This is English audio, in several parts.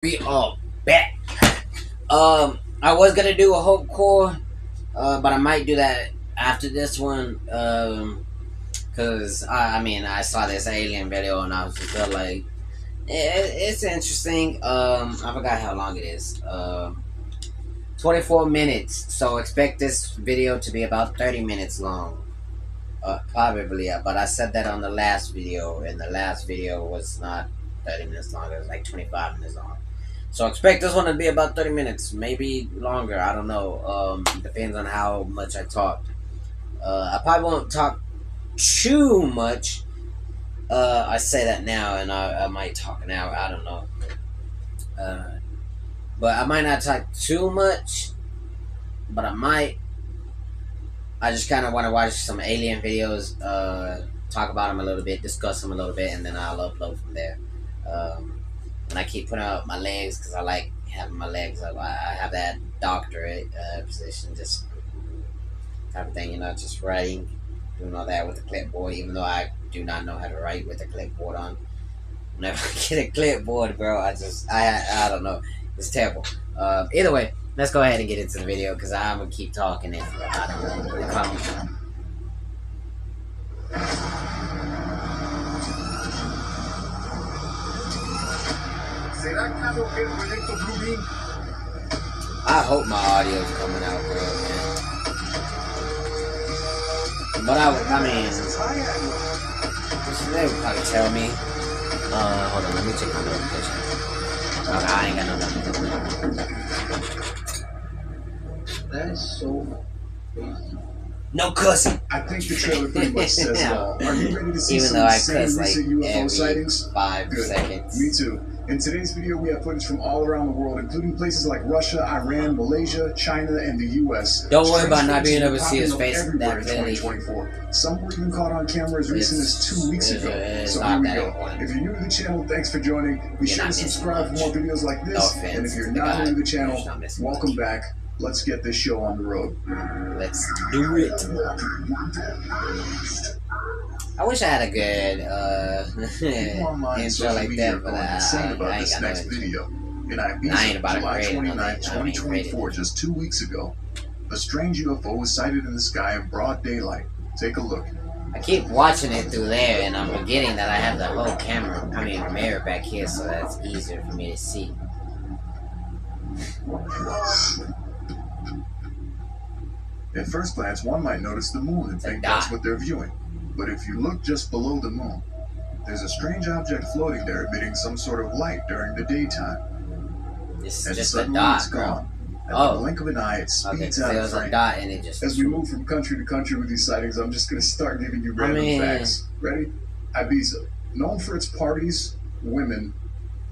We are back. I was gonna do a hope core, but I might do that after this one. Cause I saw this alien video and I was just felt like it's interesting. I forgot how long it is. 24 minutes. So expect this video to be about 30 minutes long. Probably, but I said that on the last video, and the last video was not 30 minutes long. It was like 25 minutes long. So expect this one to be about 30 minutes, maybe longer. I don't know. Depends on how much I talk. I probably won't talk too much. I say that now, and I might talk now. I don't know. Uh, but I might not talk too much. But I might. I just kind of want to watch some alien videos. Talk about them a little bit, discuss them a little bit, and then I'll upload from there. And I keep putting out my legs because I like having my legs up. I have that doctorate position, just type of thing, just writing, doing all that with the clipboard, even though I do not know how to write with the clipboard on. Whenever I get a clipboard, bro, I don't know. It's terrible. Either way, let's go ahead and get into the video because I'm going to keep talking if I don't know. I hope my audio is coming out good, man. But they would probably tell me. Hold on, let me check my notification. Okay, I ain't got no notification. That is so crazy. No cussing. I think the trailer pretty much says it all. Are you ready to see some insane recent UFO sightings? 5 Good. seconds. Me too. In today's video, we have footage from all around the world, including places like Russia, Iran, Malaysia, China, and the U.S. Don't worry about not being able to see his face everywhere that in really. 2024. Some were even caught on camera as recent as 2 weeks ago. So here we go. If you're new to the channel, thanks for joining. Be sure to subscribe for more videos like this. And if you're not new to the channel, welcome back. Let's get this show on the road. Let's do it. I wish I had a good intro like that, but I ain't got next video. In Ibiza, July 29, 2024, just 2 weeks ago, a strange UFO was sighted in the sky in broad daylight. Take a look. I keep watching it through there, and I'm forgetting that I have the whole mirror back here, so that's easier for me to see. At first glance, one might notice the moon and think that's what they're viewing. But if you look just below the moon, there's a strange object floating there emitting some sort of light during the daytime. It's just a dot, gone. At the blink of an eye, it speeds out of frame. And it just... As we move from country to country with these sightings, I'm just going to start giving you random facts. Ready? Ibiza, known for its parties, women,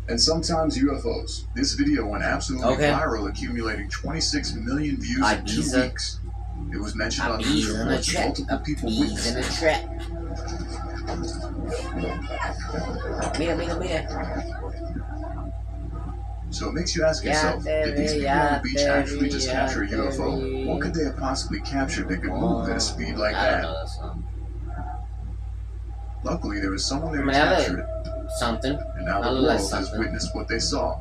and sometimes UFOs. This video went absolutely viral, accumulating 26 million views in 2 weeks. It was mentioned on news reports and multiple people witnessed it. So it makes you ask yourself, did these people on the beach actually just capture a UFO? What could they have possibly captured that could move at a speed like that? Luckily, there was someone there to capture it. Something. And now the world has witnessed what they saw.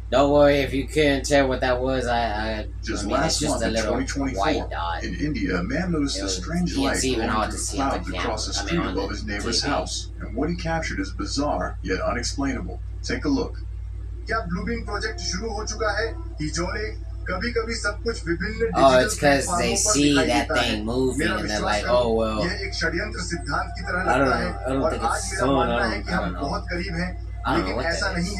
Don't worry if you couldn't tell what that was. Last month in 2024, white dot. In India, a man noticed a strange light going through clouds across the street above his neighbor's house. And what he captured is bizarre, yet unexplainable. Take a look. Oh, it's because they see that thing moving and they're like, oh, well, I don't think it's the sun. I don't know what that is.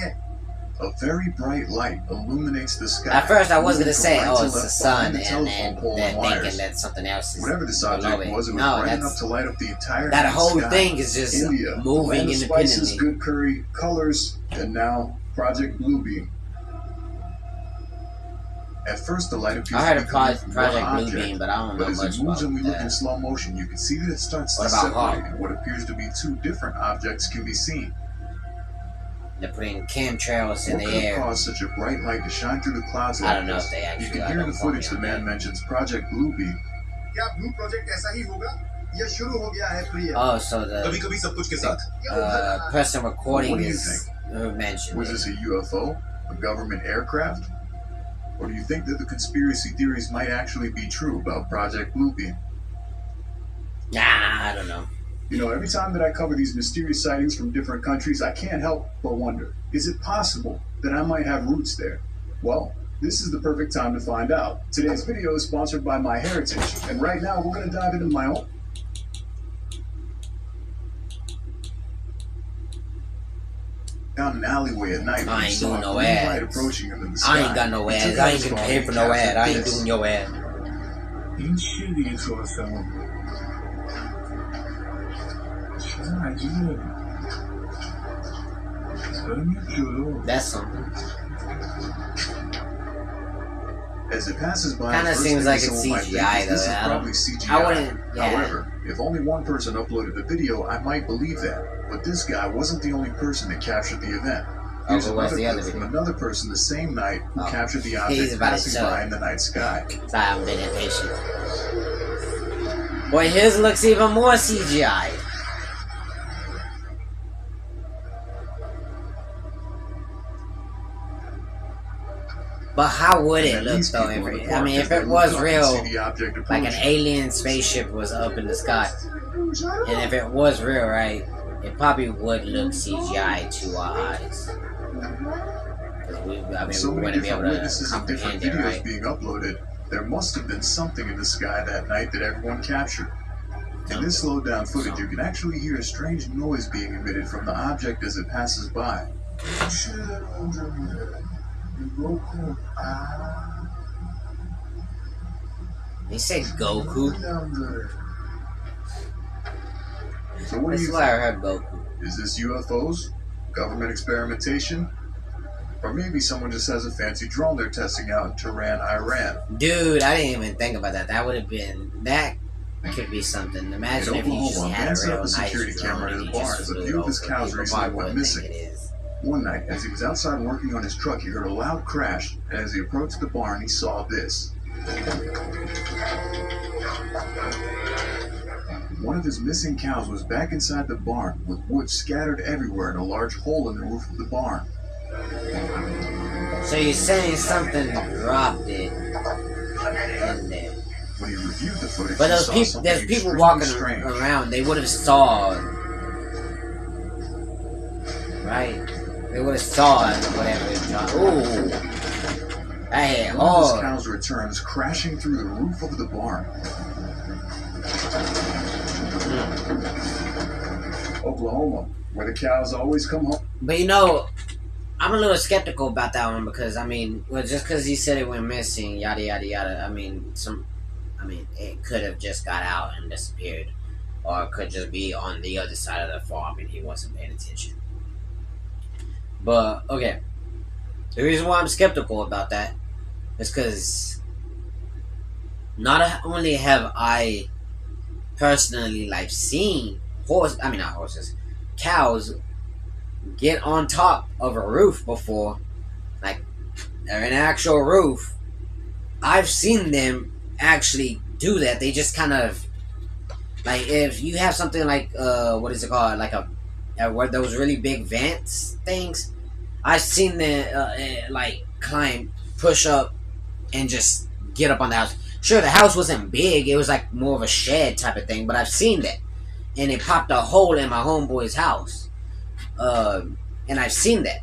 A very bright light illuminates the sky. At first, I was gonna say, "Oh, it's the sun," and then thinking that something else is whatever this object was, it was bright enough to light up the entire that whole sky. thing is just India, moving independently. Spices, good curry, colors, and now Project Bluebeam. At first, the light appears I heard to of be Project object, Bluebeam, but I don't know as much it moves about and we look that. in slow motion, you can see that it starts to separate, and what appears to be two different objects can be seen. They're putting chemtrails in the air. What could cause such a bright light to shine through the clouds like I don't know if they actually. You can hear in the footage the man mentions Project Bluebeam. Oh, so the person recording is who mentioned Was it. this a UFO? A government aircraft? Or do you think that the conspiracy theories might actually be true about Project Bluebeam? Nah, I don't know. You know, every time that I cover these mysterious sightings from different countries, I can't help but wonder, is it possible that I might have roots there? Well, this is the perfect time to find out. Today's video is sponsored by MyHeritage, and right now we're going to dive into my own. Down an alleyway at night. I ain't doing no light ads. approaching him in the sky. I ain't got no ads. I ain't getting paid for no ad. I ain't doing your ad. That's something. As it passes by, kind of seems like it's CGI though. This is probably CGI. I wouldn't. Yeah. However, if only one person uploaded the video, I might believe that. But this guy wasn't the only person that captured the event. Here's another clip from another person the same night who captured the object passing by in the night sky. Sorry, I'm being impatient. Boy, his looks even more CGI. But how would it look though? If it was real, like an alien spaceship was up in the sky, and if it was real, right, it probably would look CGI to our eyes. We wouldn't be able to comprehend it, right? Being uploaded, there must have been something in the sky that night that everyone captured. In this slowed down footage, you can actually hear a strange noise being emitted from the object as it passes by. He said Goku. So what do you think? I heard Goku. Is this UFOs? Government experimentation? Or maybe someone just has a fancy drone they're testing out in Tehran, Iran. Dude, I didn't even think about that. That would have been... That could be something. Imagine if you just had a real nice security camera in the barn as a few of his cows recently went missing. One night, as he was outside working on his truck, he heard a loud crash, and as he approached the barn, he saw this. One of his missing cows was back inside the barn, with wood scattered everywhere and a large hole in the roof of the barn. So you're saying something dropped it in there. When he reviewed the footage, but there's people walking around. They would have saw, right? They would have saw whatever it dropped. Ooh, hey, one of his cows returns crashing through the roof of the barn. Oklahoma, where the cows always come home. But you know, I'm a little skeptical about that one because just because he said it went missing, yada yada yada. It could have just got out and disappeared, or it could just be on the other side of the farm and he wasn't paying attention. But okay, the reason why I'm skeptical about that is because not only have I personally seen cows get on top of a roof before, like an actual roof. I've seen them actually do that. They just kind of if you have something like what is it called, where those really big vents things, I've seen them climb, push up, and just get up on the house. Sure, the house wasn't big; it was like more of a shed type of thing. But I've seen that, and it popped a hole in my homeboy's house. And I've seen that.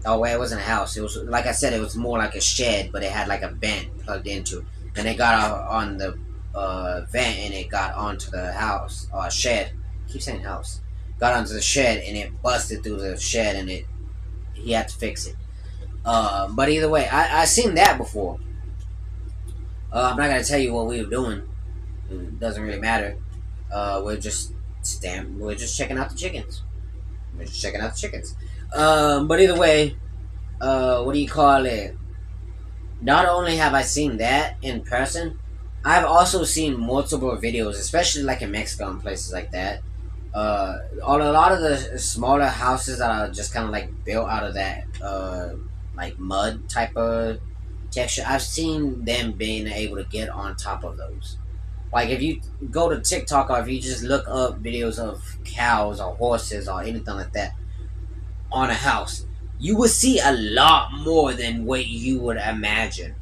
Oh wait, it wasn't a house. It was, like I said, it was more like a shed, but it had like a vent plugged into it. And it got on the vent, and it got onto the house shed. I keep saying house. Got onto the shed, and it busted through the shed, and he had to fix it. But either way, I seen that before. I'm not gonna tell you what we were doing. It doesn't really matter. We're just checking out the chickens. But either way, what do you call it? Not only have I seen that in person, I've also seen multiple videos, especially like in Mexico and places like that. A lot of the smaller houses that are just kind of like built out of that like mud type of texture, I've seen them being able to get on top of those. Like if you go to TikTok or if you just look up videos of cows or horses or anything like that, on a house, you would see a lot more than what you would imagine.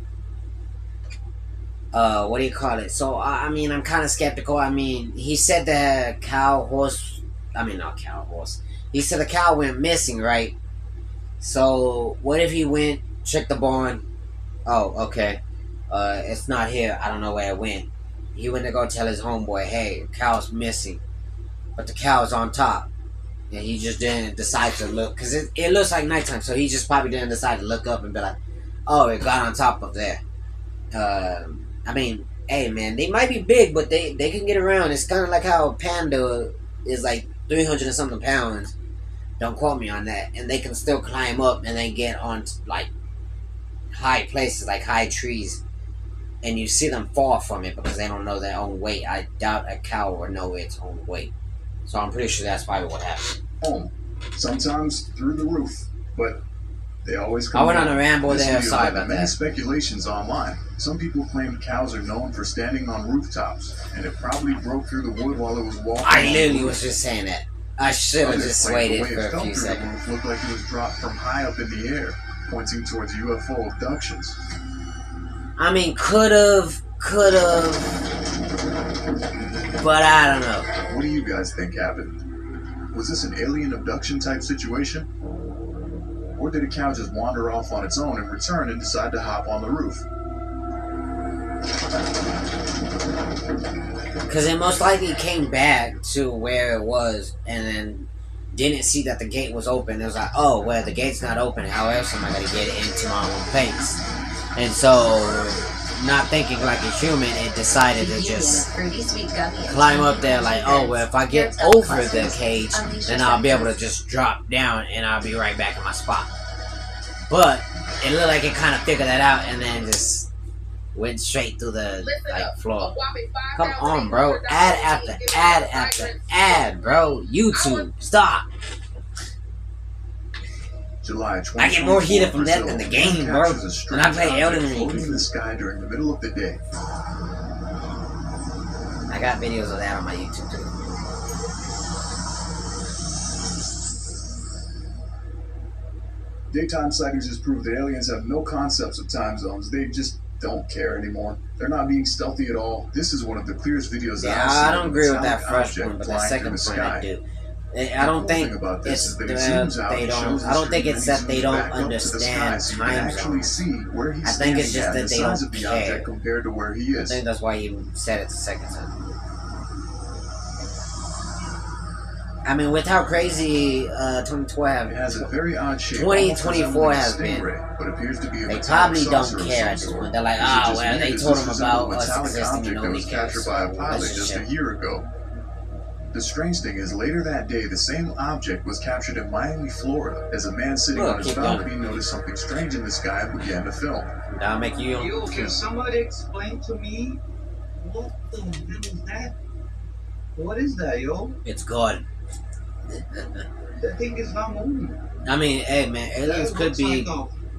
What do you call it? So I mean, I'm kind of skeptical. I mean, he said the cow horse. I mean, not cow horse. He said the cow went missing, right? So what if he went check the barn? Oh, okay. It's not here. I don't know where it went. He went to go tell his homeboy, "Hey, the cow's missing," but the cow's on top. And he just didn't decide to look because it looks like nighttime, so he just probably didn't decide to look up and be like, "Oh, it got on top of there." I mean, hey man, they might be big, but they can get around. It's kind of like how a panda is like 300 and something pounds. Don't quote me on that, and they can still climb up and then get on like high places, like high trees, and you see them fall from it because they don't know their own weight. I doubt a cow will know its own weight. So I'm pretty sure that's probably what happened. Home, sometimes through the roof, but they always come. I went on a ramble there. Sorry about many that. speculations online. Some people claim cows are known for standing on rooftops, and it probably broke through the wood while it was walking. I literally was just saying that. I should have just waited for a few seconds. The roof looked like it was dropped from high up in the air, pointing towards UFO abductions. I mean, could have, but I don't know. What do you guys think happened? Was this an alien abduction type situation? Or did a cow just wander off on its own and return and decide to hop on the roof? Because it most likely came back to where it was and then didn't see that the gate was open. It was like, oh, well, the gate's not open. How else am I going to get into my own place? And so, not thinking like a human, it decided to just climb up there like, oh, well, if I get over the cage, then I'll be able to just drop down and I'll be right back in my spot. But it looked like it kind of figured that out and then just went straight through the floor. Come on, bro. Ad after ad after ad, bro. YouTube, stop. July I get more heated from that than the game, bro. When I play Elden Ring. Floating in the sky during the middle of the day. I got videos of that on my YouTube too. Daytime sightings just prove that aliens have no concepts of time zones. They just don't care anymore. They're not being stealthy at all. This is one of the clearest videos that I've seen. I don't agree with that first one, but the second point I do. I don't think it's they don't. I don't think it's that they don't understand time zones. I think it's just that they don't care. Compared to where he is. I think that's why you said it the second time. I mean, with how crazy 2012 it has a very odd shape. 2024 has been, but appears to be they probably don't care at this point. They're like, oh, well, they told them about us existing and nobody cares. Captured by a pilot just a year ago. The strange thing is, later that day, the same object was captured in Miami, Florida, as a man sitting on his balcony noticed something strange in the sky and began to film. That'll make you. Yo, can somebody explain to me what the hell is that? What is that, yo? It's God. That thing is not moving. I mean, hey man, aliens could be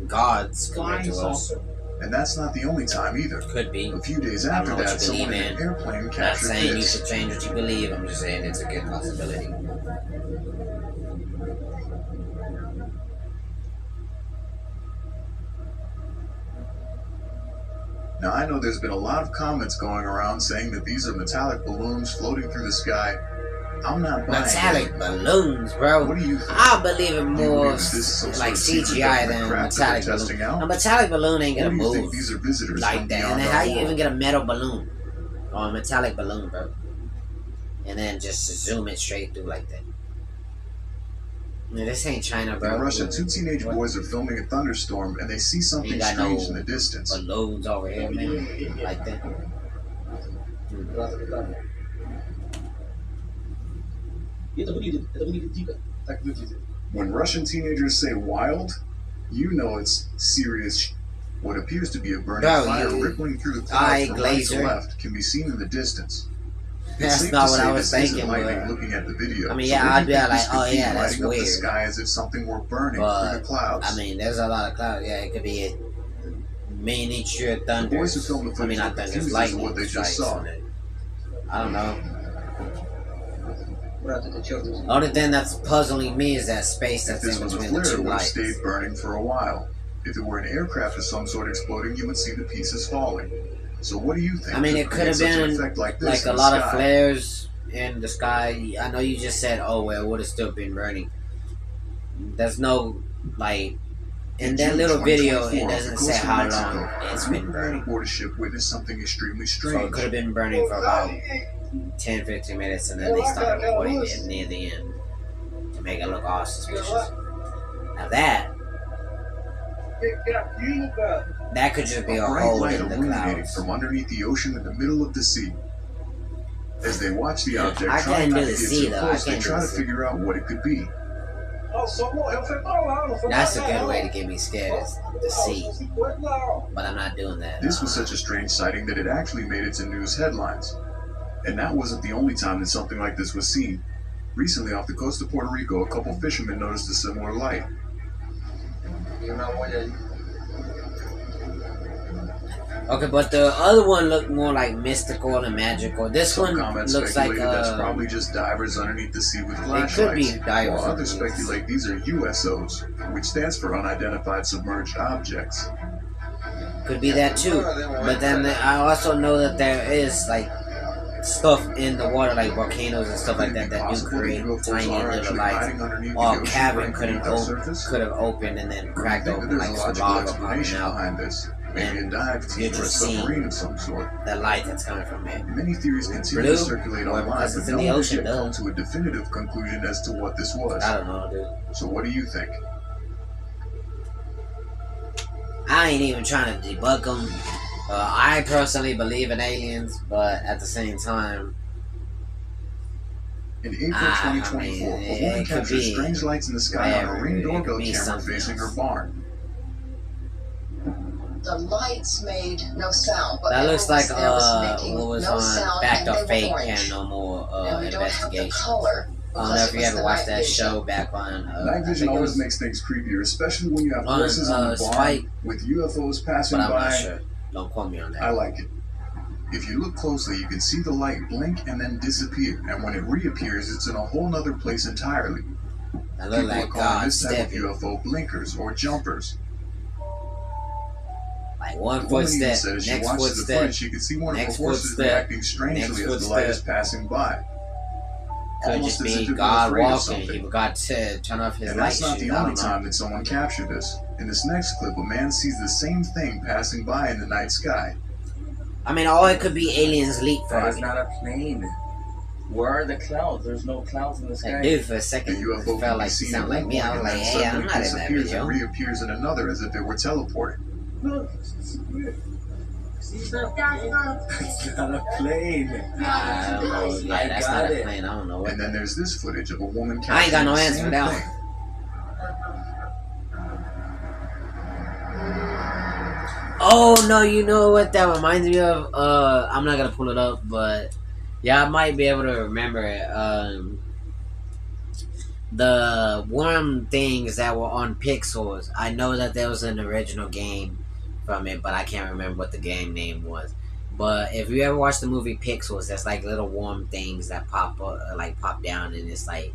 gods compared to us. And that's not the only time either. Could be. A few days after that, someone in an airplane captured this. Not saying you should change what you believe. I'm just saying it's a good possibility. Now, I know there's been a lot of comments going around saying that these are metallic balloons floating through the sky. I'm not buying metallic balloons, bro. What do you think? I believe in more like CGI than metallic balloon. A metallic balloon ain't gonna move like that. And then how you even get a metal balloon or a metallic balloon, bro? And then just zoom it straight through like that. Man, this ain't China, bro. In Russia, two teenage boys are filming a thunderstorm and they see something strange in the distance. Balloons over here, man, like that. When Russian teenagers say wild, you know it's serious. What appears to be a burning fire rippling through the clouds from right to left can be seen in the distance. That's not what I was thinking. Looking at the video. I mean, yeah, I'd be like, oh yeah, that's weird. weird. The sky as if something were burning through the clouds. I mean, there's a lot of clouds. Yeah, it could be a miniature thunder. The boys who filmed the footage not thunders, lightning. what they just saw. I don't know. Only thing that's puzzling me is that space that's If this in was a between the flare, it two would have lights. stayed burning for a while. If it were an aircraft of some sort exploding, you would see the pieces falling. So what do you think? I mean, it could have been like a lot of flares in the sky. I know you just said, oh, well, it would have still been burning. There's no, like, in that little video, it doesn't say how long it's been burning. Aboard a ship witnessed something extremely strange. So it could have been burning for about 10-15 minutes, and then they started recording it near the end to make it look all suspicious. Now that could just be a hole in the clouds. From underneath the ocean in the middle of the sea. As they watch the object, I can't do the sea though. They try to figure out what it could be. That's a good way to get me scared, is the sea. But I'm not doing that. This was such a strange sighting that it actually made it to news headlines. And that wasn't the only time that something like this was seen. Recently, off the coast of Puerto Rico, a couple fishermen noticed a similar light. Okay, but the other one looked more like mystical and magical. This Some one comments looks like that's probably just divers underneath the sea with flashlights. It could be divers. While others speculate these are USOs, which stands for unidentified submerged objects. Could be that too. But then I also know that there is like stuff in the water, like volcanoes and stuff like that, that do create tiny little lights. Or a cavern could have opened and then cracked open, like some lava popping out. Maybe a dive team or a submarine of some sort. The light that's coming from it. Many theories continue to circulate online, but no one has yet come to a definitive conclusion as to what this was. I don't know, dude. So what do you think? I ain't even trying to debunk them. I personally believe in aliens, but at the same time, in April 2024, a woman captured strange lights in the sky on a Ring doorbell camera facing her barn. The lights made no sound, but that looks like what was on Fact or Fake Paranormal Investigation. I don't know if you ever watched that show back on. Night vision always makes things creepier, especially when you have voices on the barn with UFOs passing by. I'm not sure. Don't quote me on that. I like it. If you look closely, you can see the light blink and then disappear, and when it reappears, it's in a whole nother place entirely. I look like God this type of stepping. UFO blinkers or jumpers. Like one footstep, next footstep, she could see one of her horses reacting strangely as the light is passing by. Could just be God walking. He forgot to turn off his light. And that's not the only time that someone captured this. In this next clip, a man sees the same thing passing by in the night sky. I mean, all it could be aliens leapfrogging. That is not a plane. Where are the clouds? There's no clouds in the sky. Like, dude, for a second, the UFO it felt like he sounded like me. I was like, hey, I'm not in that video. And reappears in another as if it were teleporting. Look, it's not a plane. I don't know. Yeah, that's not a plane. I don't know. And then there's this footage of a woman. I ain't got no answer for that one. Oh no, you know what that reminds me of? I'm not gonna pull it up, but yeah, I might be able to remember it. The worm things that were on Pixels. I know that there was an original game from it, but I can't remember what the game name was. But if you ever watch the movie Pixels, there's like little worm things that pop up, like pop down, and it's like,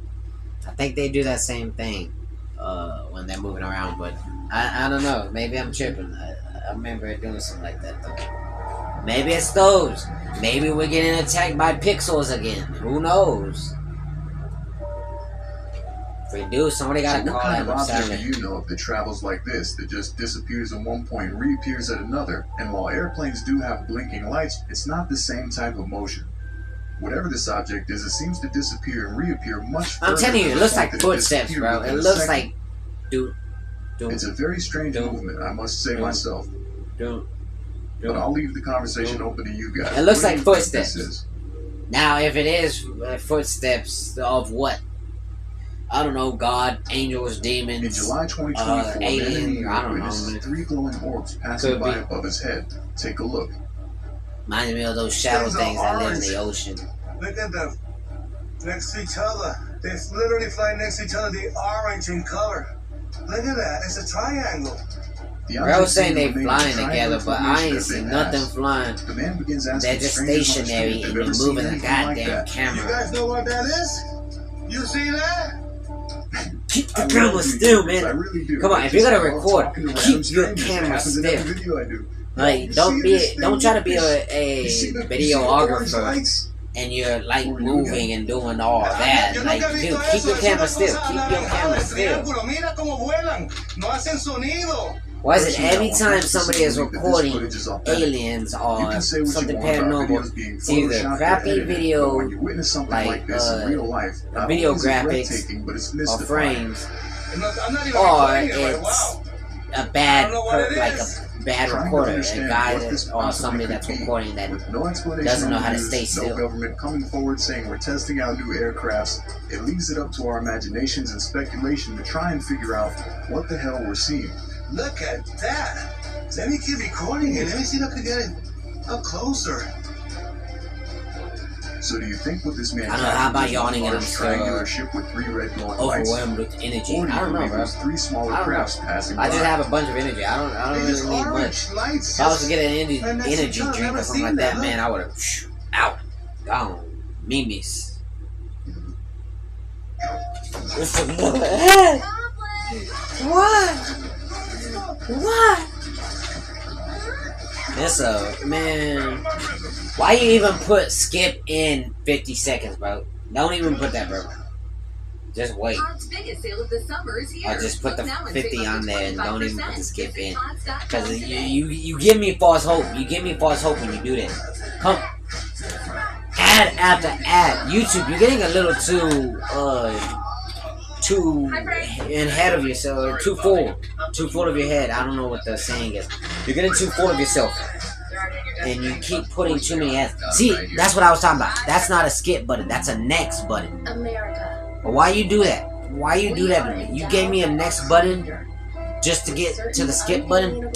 I think they do that same thing when they're moving around. But I don't know. Maybe I'm tripping. I remember it doing something like that though. Maybe it's those. Maybe we're getting attacked by Pixels again. Who knows? If we do, somebody gotta call it. What kind of object do you know if it travels like this, that just disappears at one point and reappears at another? And while airplanes do have blinking lights, it's not the same type of motion. Whatever this object is, it seems to disappear and reappear much further. I'm telling you, it looks like footsteps, bro. It looks like... Dude. It's a very strange movement, I must say myself. But I'll leave the conversation open to you guys. It looks like footsteps. Now, if it is footsteps of what? I don't know, God, angels, demons, in July 2024, alien, I don't know. Three glowing orbs passing by above his head. Take a look. Reminds me of those shadow things that live in the ocean. Look at them. Next to each other. They literally fly next to each other. They're orange in color. Look at that. It's a triangle. I was saying they flying together, but I ain't seen nothing flying. The man begins they're just stationary and you're moving the goddamn camera. You guys know what that is? You see that? Keep the camera still, I man. really do. Come on, I if you're just gonna love record, talking to keep random your strangers. camera Happens in still. every video I do. Like, don't try to be a You see the orange videographer lights? and you're like moving and doing all that. Like, dude, keep your camera still. Keep your camera still. Why is it every time somebody is recording aliens or something paranormal, it's either crappy video, like video graphics or frames, or it's a bad, like a bad recorder, a guy that, or somebody that's recording that doesn't know how to stay still. No government coming forward saying we're testing out new aircrafts. It leaves it up to our imaginations and speculation to try and figure out what the hell we're seeing. Look at that. Let me keep recording it. Let me see if I can get it up closer. So do you think what this man I don't know, how about yawning and I'm triangular still ship with 3 red glowing lights? overwhelmed with energy? Or do I you don't know, believe bro. it was 3 smaller I don't know. crafts passing I just by? have a bunch of energy. I don't really need much. If I was to get an energy drink or something like that, man, I would have out, gone, memes. What? What? That's a man. Why you even put skip in 50 seconds, bro? Don't even put that, bro. Just wait. Or just put the 50 on there and don't even put the skip in. Because you give me false hope. You give me false hope when you do that. Come. Ad after ad. YouTube, you're getting a little too in head of yourself, too full of your head. I don't know what the saying is. You're getting too full of yourself, and you keep putting too many ads. See, that's what I was talking about. That's not a skip button. That's a next button. But why you do that? Why you do that to me? You gave me a next button just to get to the skip button.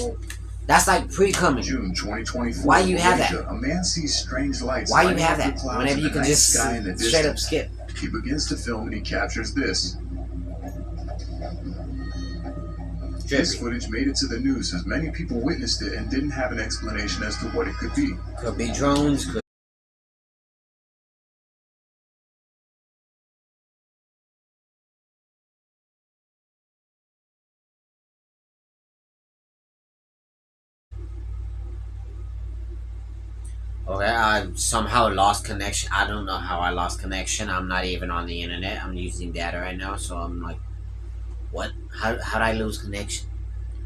That's like pre-coming. June 2024. Why you have that? A man sees strange lights. Why you have that? Whenever you can just straight up skip. He begins to film and he captures this. This footage made it to the news as many people witnessed it and didn't have an explanation as to what it could be. Could be drones. Okay, I somehow lost connection. I don't know how I lost connection. I'm not even on the internet. I'm using data right now, so I'm like, what? How'd I lose connection?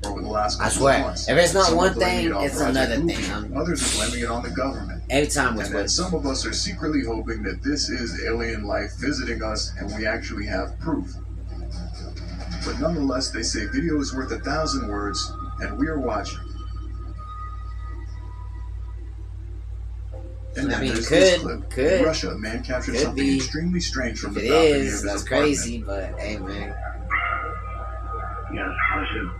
Over the last I swear, months, if it's not some one are blaming thing, it on it's Project another Ruby, thing. Others are blaming it on the government. Every time with And then some of us are secretly hoping that this is alien life visiting us and we actually have proof. But nonetheless, they say video is worth 1,000 words, and we are watching. And I then mean, there's this clip. could. In Russia, a man captured Could something be. extremely strange from If the it balcony of is, his that's apartment. crazy, but hey, man. Yes, Russia.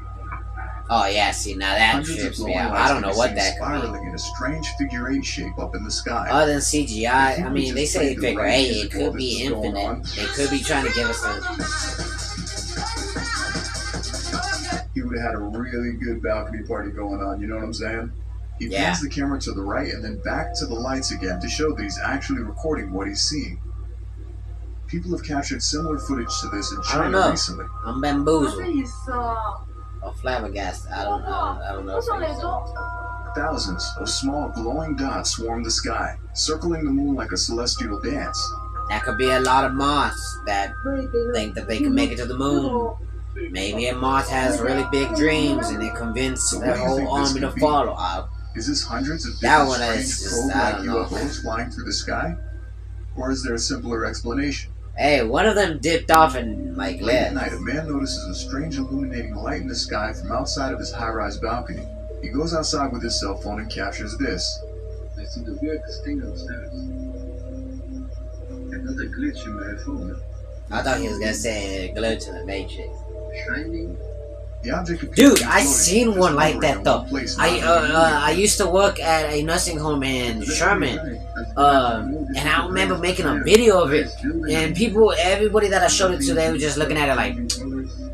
Oh, yeah, see, now that Hundreds of trips me glowing out. lights I don't can know be what seen that could spiraling in a strange figure 8 shape up in the sky. be. Other than CGI, I mean, they say the figure right 8, it music could while be this is going on. infinite. They could be trying to give us a... He would have had a really good balcony party going on, you know what I'm saying? He Yeah. pans the camera to the right and then back to the lights again to show that he's actually recording what he's seeing. People have captured similar footage to this in I don't China know. recently. I'm bamboozled. Or flabbergasted. I don't know. Thousands of small glowing dots swarm the sky, circling the moon like a celestial dance. That could be a lot of moths that think that they can make it to the moon. Maybe a moth has really big dreams and they convince So their what do you whole think this army to could be? follow. Is this hundreds of That different one is strange just, I probe-like don't know, UFOs flying through the sky? Or is there a simpler explanation? Hey, one of them dipped off and like Late at left. night, a man notices a strange illuminating light in the sky from outside of his high-rise balcony. He goes outside with his cell phone and captures this. I see the weirdest thing upstairs. Another glitch in my phone. I thought he was gonna say a glitch in the Matrix. Shining. The object appears Dude, to be I floating, seen just one like hovering that in though. one place, not moving. I used to work at a nursing home in Sherman, and I remember making a video of it. And everybody that I showed it to, they were just looking at it like,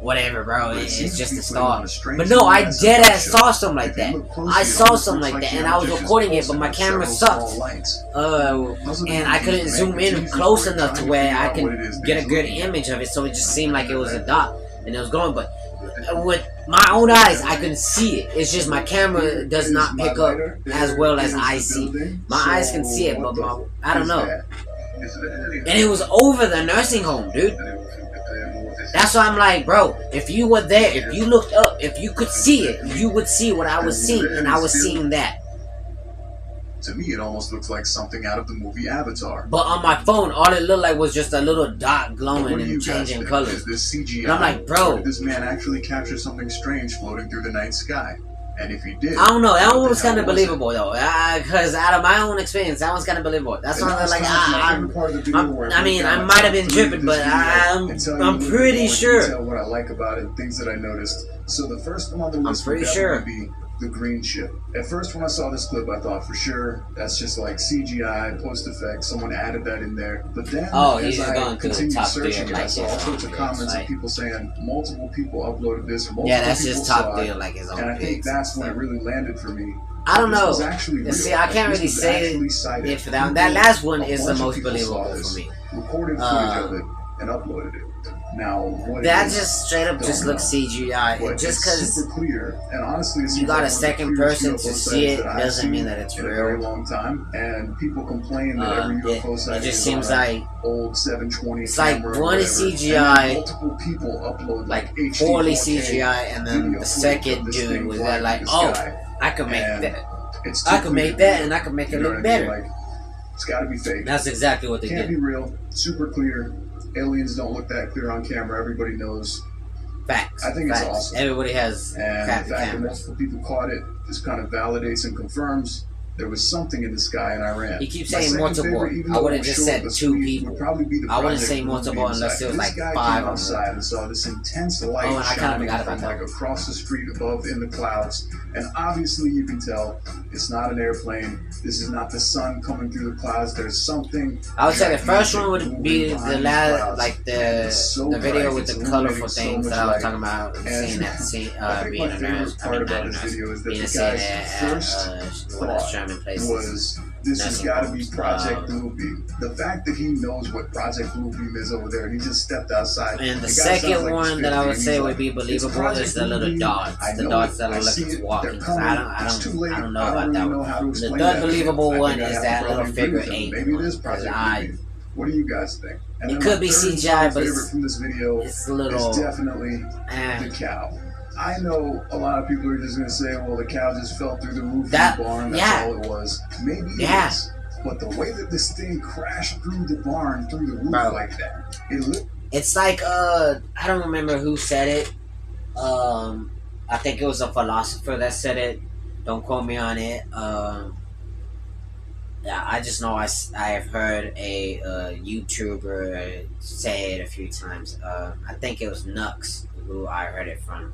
whatever, bro. But it It's seems just to a be putting on star. a strange But no, I luminescent dead ass show. saw something like If you that. look closely, I it saw almost something looks like that, the and I was object is recording it, but pulsing my with camera several sucked. small lights. And I couldn't zoom in close enough to where I could get a good image of it, so it just seemed like it was a dot, and it was going. But with my own eyes, I couldn't see it. It's just my camera does not pick up as well as I see. My eyes can see it, but I don't know. And it was over the nursing home, dude. That's why I'm like, bro, if you were there, if you looked up, if you could see it, you would see what I was seeing, and I was seeing that. To me, it almost looks like something out of the movie Avatar. But on my phone, all it looked like was just a little dot What glowing do you and guys changing think? colors. Is this CGI? And I'm like, bro. Or did this man actually capture something strange floating through the night sky? And if he did, I don't know. That one what was the hell kind of was it? believable, though. Because out of my own experience, that one's kind of believable. That's why I'm like, I mean, I might have been tripping, but I'm pretty sure. Tell what I like about it, things that I noticed. So the first one on the list pretty would sure. definitely be the green ship. At first, when I saw this clip, I thought for sure that's just like CGI, post effects. Someone added that in there. But then, He's as just I going through the continued top searching, deal I like saw his all sorts own of comments like, of people saying multiple people uploaded this, multiple yeah, that's people just saw top it. deal like his own. And I think that's when it really landed for me. I don't This know. was actually real. See, I can't This really was say actually cited. if that last one A is the bunch of most people believable saw this, for me. recorded footage of it and uploaded it. Now, what That it is, just straight up just don't looks know. CGI. But Just it's because super clear, and honestly, it you seems got like a one of the second clearest person UFO to see sightings it that I've doesn't seen mean that it's in a very real. long time. And people complain that every UFO It sighting just is seems on like an old 720 it's like camera or one is whatever. CGI, And multiple people upload like HD poorly 4K CGI, and then video the footage second of this dude thing was flying there like, through the oh, sky. I could make And that. it's I too could make clear to that, be and I could make it real. You know look what I mean? better. Like, it's got to be fake. That's exactly what they Can't did. be real. Super clear. Aliens don't look that clear on camera. Everybody knows. Facts. I think it's Facts. awesome. Everybody has And crappy the fact that cameras. multiple people caught it just kind of validates and confirms there was something in the sky in Iran. He keeps My saying second multiple. favorite, even I though would it have was just short said but 2 sweet, people. would probably be the I wouldn't Project say Blue multiple Beam unless site. it was This like guy 5 came on outside and saw this intense light Oh, and I kinda shining forgot about from that. like across the street above in the clouds. And obviously you can tell it's not an airplane. This is not the sun coming through the clouds. There's something. I would say the first one gigantic would be moving the behind last, clouds. like It's so the video bright, with it's the colorful illuminating so things much that I was light. talking about. And Seeing that scene, I think being my a favorite nurse. I part mean, about not a this nurse. video is that Being a the scene guy's at first one of the thought German places. was this has nursing got to be homes. Project Blue Beam. The fact that he knows what Project Blue Beam is over there, and he just stepped outside. And the guy sounds second like he's one that I 50, would and say he's would like, be "It's believable Project is the Blue little Beam. dots. I The know dots it. that I are see looking it. walking. They're 'Cause coming. It's too late. I don't know I about don't that really know one. how to The explain third that. believable I one think I is have to that probably little agree figure with him. 8 Maybe it is one. Project Blue Beam. What do you guys think? And It then could my be third CGI, but favorite it's from this video a little. is definitely the cow. I know a lot of people are just gonna say, "Well, the cow just fell through the roof of the barn. That's all it was." Maybe it is, but the way that this thing crashed through the barn, through the roof like that, It's like I don't remember who said it. I think it was a philosopher that said it. Don't quote me on it. Yeah, I just know I have heard a YouTuber say it a few times. I think it was Nux who I heard it from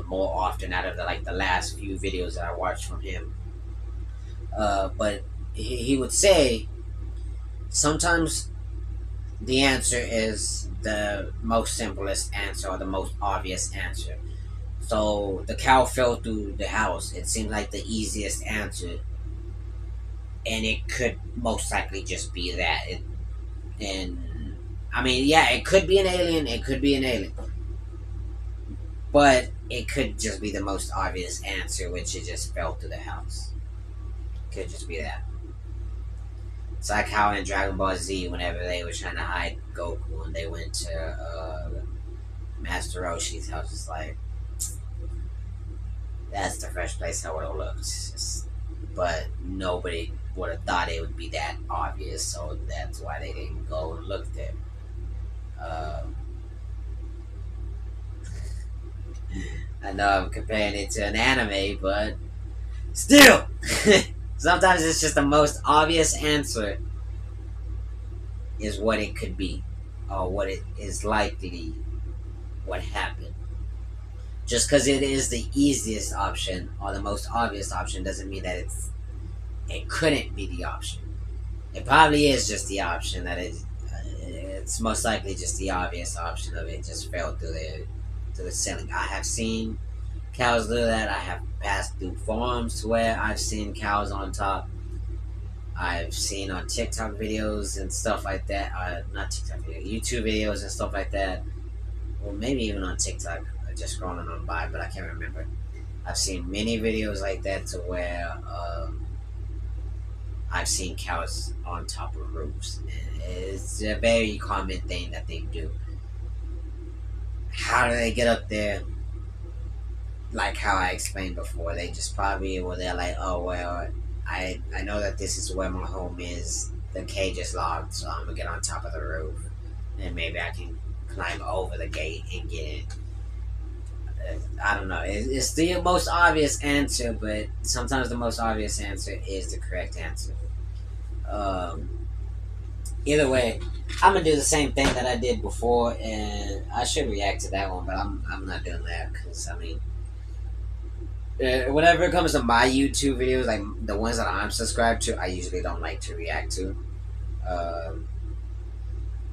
more often out of the last few videos that I watched from him. But he would say sometimes the answer is the most simplest answer or the most obvious answer. So the cow fell through the house. It seemed like the easiest answer. And it could most likely just be that. And I mean, yeah, it could be an alien. It could be an alien. But it could just be the most obvious answer, which it just fell through the house. Could just be that. It's like how in Dragon Ball Z, whenever they were trying to hide Goku and they went to Master Roshi's house, it's like, that's the first place I would have looked. But nobody would have thought it would be that obvious, so that's why they didn't go and look there. I know I'm comparing it to an anime, but still, sometimes it's just the most obvious answer is what it could be, or what it is likely what happened. Just because it is the easiest option or the most obvious option doesn't mean that it couldn't be the option. It probably is just the option that it's most likely just the obvious option of it just fell through to the ceiling. I have seen cows do that. I have passed through farms where I've seen cows on top. I've seen on TikTok videos and stuff like that. Not TikTok videos, YouTube videos and stuff like that. Or maybe even on TikTok. Just scrolling on by, but I can't remember. I've seen many videos like that to where I've seen cows on top of roofs. And it's a very common thing that they do. How do they get up there? Like how I explained before, they just probably were there like, oh well, I know that this is where my home is. The cage is locked, so I'm gonna get on top of the roof, and maybe I can climb over the gate and get in. I don't know. It's the most obvious answer, but sometimes the most obvious answer is the correct answer. Either way, I'm gonna do the same thing that I did before, and I should react to that one, but I'm not doing that because I mean, whenever it comes to my YouTube videos, like the ones that I'm subscribed to, I usually don't like to react to,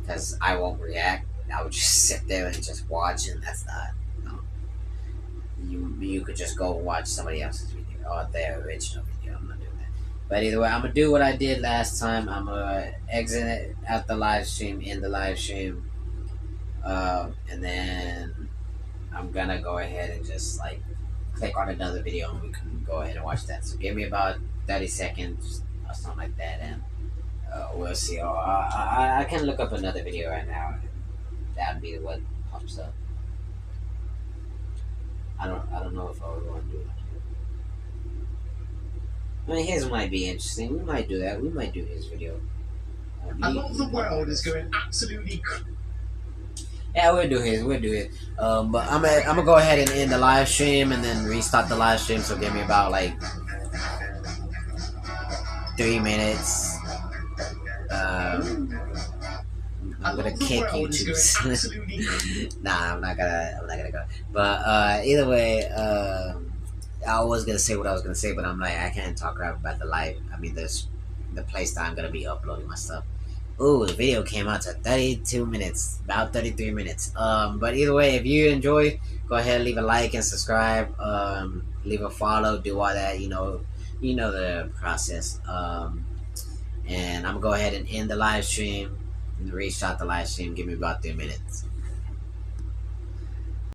because I won't react. I would just sit there and just watch, and that's not. You could just go watch somebody else's video or their original video. I'm not doing that. But either way, I'm gonna do what I did last time. I'm gonna exit out the live stream, in the live stream, and then I'm gonna go ahead and just like click on another video, and we can go ahead and watch that. So give me about 30 seconds or something like that, and we'll see. Or I can look up another video right now. That'd be what pops up. I don't know if I would want to do it. I mean, his might be interesting. We might do that. We might do his video. A lot of the world is going absolutely. Yeah, we'll do his. We'll do it. But I'm gonna go ahead and end the live stream and then restart the live stream. So give me about like 3 minutes. I'm gonna kick YouTube. Nah, I'm not gonna go. But either way, I was gonna say what I was gonna say, but I'm like, I can't talk crap about the live. I mean, the place that I'm gonna be uploading my stuff. Ooh, the video came out to 32 minutes, about 33 minutes. But either way, if you enjoy, go ahead, leave a like and subscribe. Leave a follow, do all that. You know the process. And I'm gonna go ahead and end the live stream and restart the live stream. Give me about 3 minutes.